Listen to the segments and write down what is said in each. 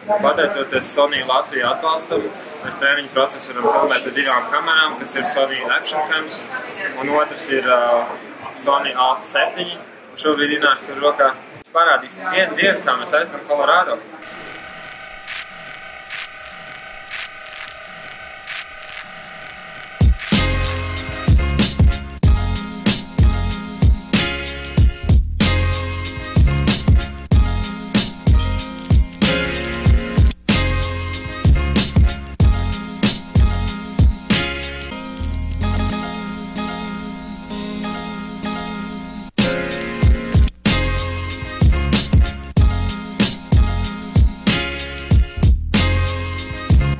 Pateicoties Sony Latvija atbalstam, mēs treniņu procesu varam filmēt ar 2 kamerām, kas ir Sony Action Cams, un otrs ir Sony Alpha 7. Šobrīd Inārs tur rokā parādīsim vienu dienu, kā mēs aiztam Colorado.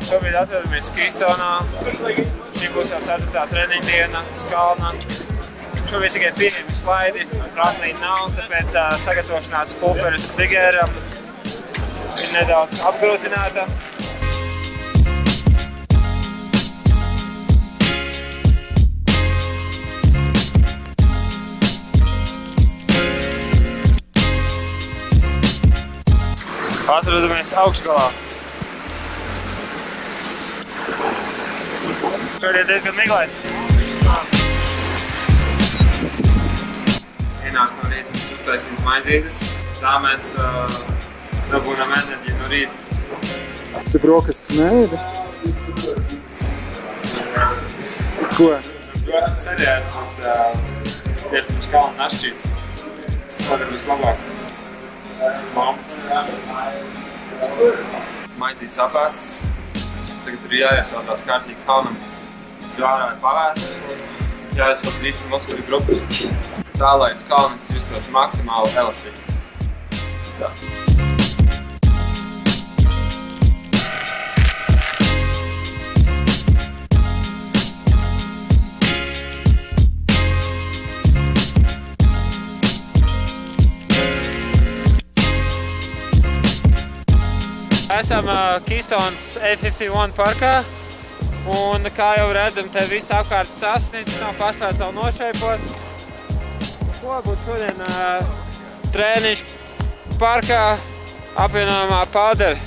Šobrīd atrodamies Keystonā. Šī būs jau 4. treniņa diena uz kalna. Šobrīd tikai pirmie slaidi, tramplīna nav, tāpēc sagatavošanās Cooperas Bigairam ir nedaudz apgrūtināta. Atrodamies augšgalā. Šodien diezgan miglains. Ienāc no rīta mums uztaisīt maizītes. Tā mēs dabūnam enerģiju no rīta. Tu brokastis neēdi? Ko? Brokastis sēdēt, mums tieši pirms kalna našķīts. Tagad vislabāk. Maizītes apēstas. Tagad ir jāiesaldās kārtīgi kalnam. Ārā ir pavēsts un jāiesald visi muskuļu grupas. Tā, lai uz kalnis justos maksimāli elastīgs. Tā. Esam Keystonas A51 parkā. Un, kā jau redzam, te viss apkārt sasniedz, nav paspēts vēl nošeipot. Ko būtu šodien trēniņš parkā apvienojumā Powder.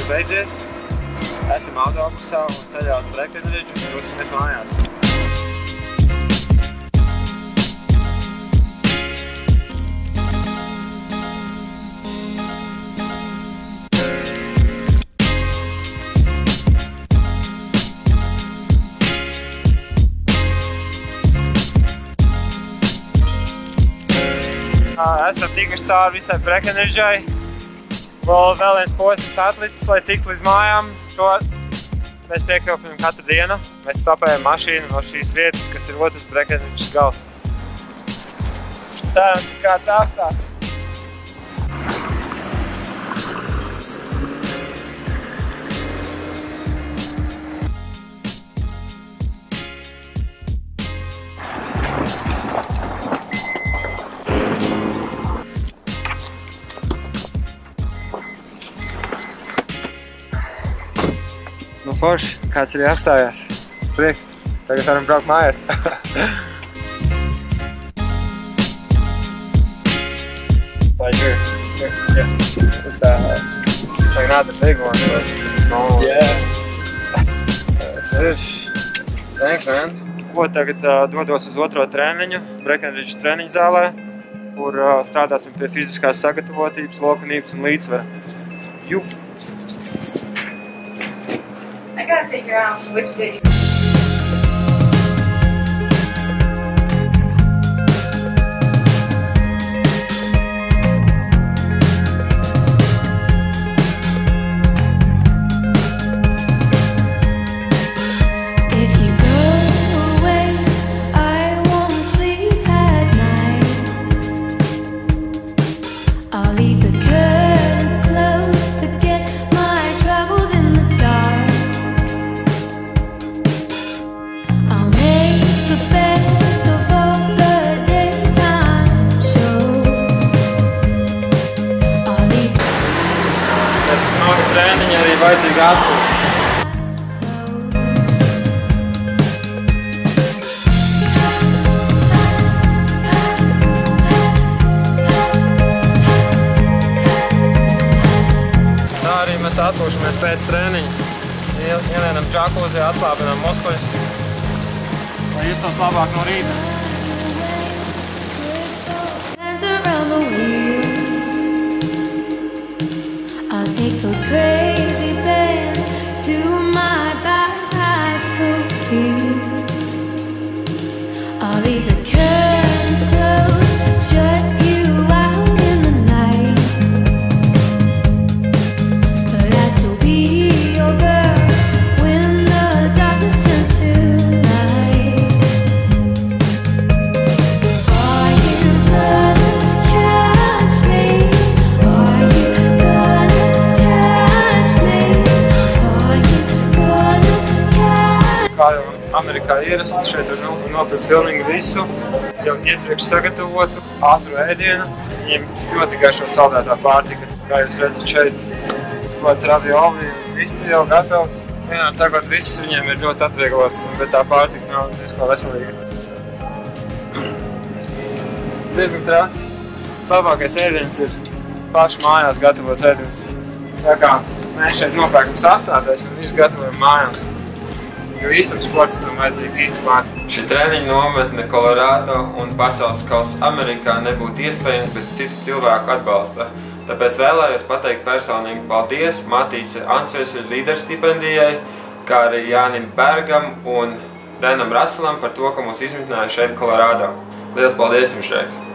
Beidzies. Esam autobusā un ceļā uz Breckenridge un dosimies mājās. Esam tikuši cauri visai Breckenridžai. Vēl viens posms atlicis, lai tiktu līdz mājām. Šo mēs piekāpjam katru dienu. Mēs stopējam mašīnu no šīs vietas, kas ir otrs Breckenridžas gals. Ceram, ka kāds apstās. Nu forši, kāds arī apstājās. Prieks. Tagad varam braukt mājās. like here. Yeah. What's that? Like not the big one, but the small one. Yeah. That's it. Thanks, man. Ko tagad dodos uz otro treniņu, Breckenridge treniņu zālē, kur strādāsim pie fiziskās sagatavotības, lokunības un līdzsvara. Jū! I gotta figure out which day you... Treniņi arī vajadzīga atpūta. Tā arī mēs atpūšamies pēc treniņa. Ielienam džakūzi, atslābinām muskuļus, lai justos labāk no rīta. I'll take those crazy bands to my back, I don't feel. I'll leave the curtains closed, shut you out in the night. But I still be your girl when the darkness turns to light. Are you gonna catch me? Are you gonna Kā jau Amerikā ierasts, šeit var nopirkt pilnīgi visu, jau iepriekš sagatavotu, ātru ēdienu. Viņiem ļoti garšo saldētā pārtika. Kā jūs redzat šeit, kāds ravioli un viss jau gatavs. Vienādi sakot, viss viņiem ir ļoti atvieglots, bet tā pārtika nav diezko veselīga. Diezgan traki. Labākais ēdiens ir paši mājās gatavots ēdiens. Tā kā mēs šeit nopērkam sastādēs un visu gatavojam mājās. Jo īstam sportistam vajadzīga īsta māte. Šī treniņa nometne Kolorādo un pasaules kausa Amerikā nebūtu iespējams bez citu cilvēku atbalsta. Tāpēc vēlējos pateikt personīgi paldies Matīse Ansviesuļa līderstipendijai, kā arī Jānim Bergam un Denam Raselam par to, ka mūs izmitināja šeit Kolorādo. Liels paldies jums šeit!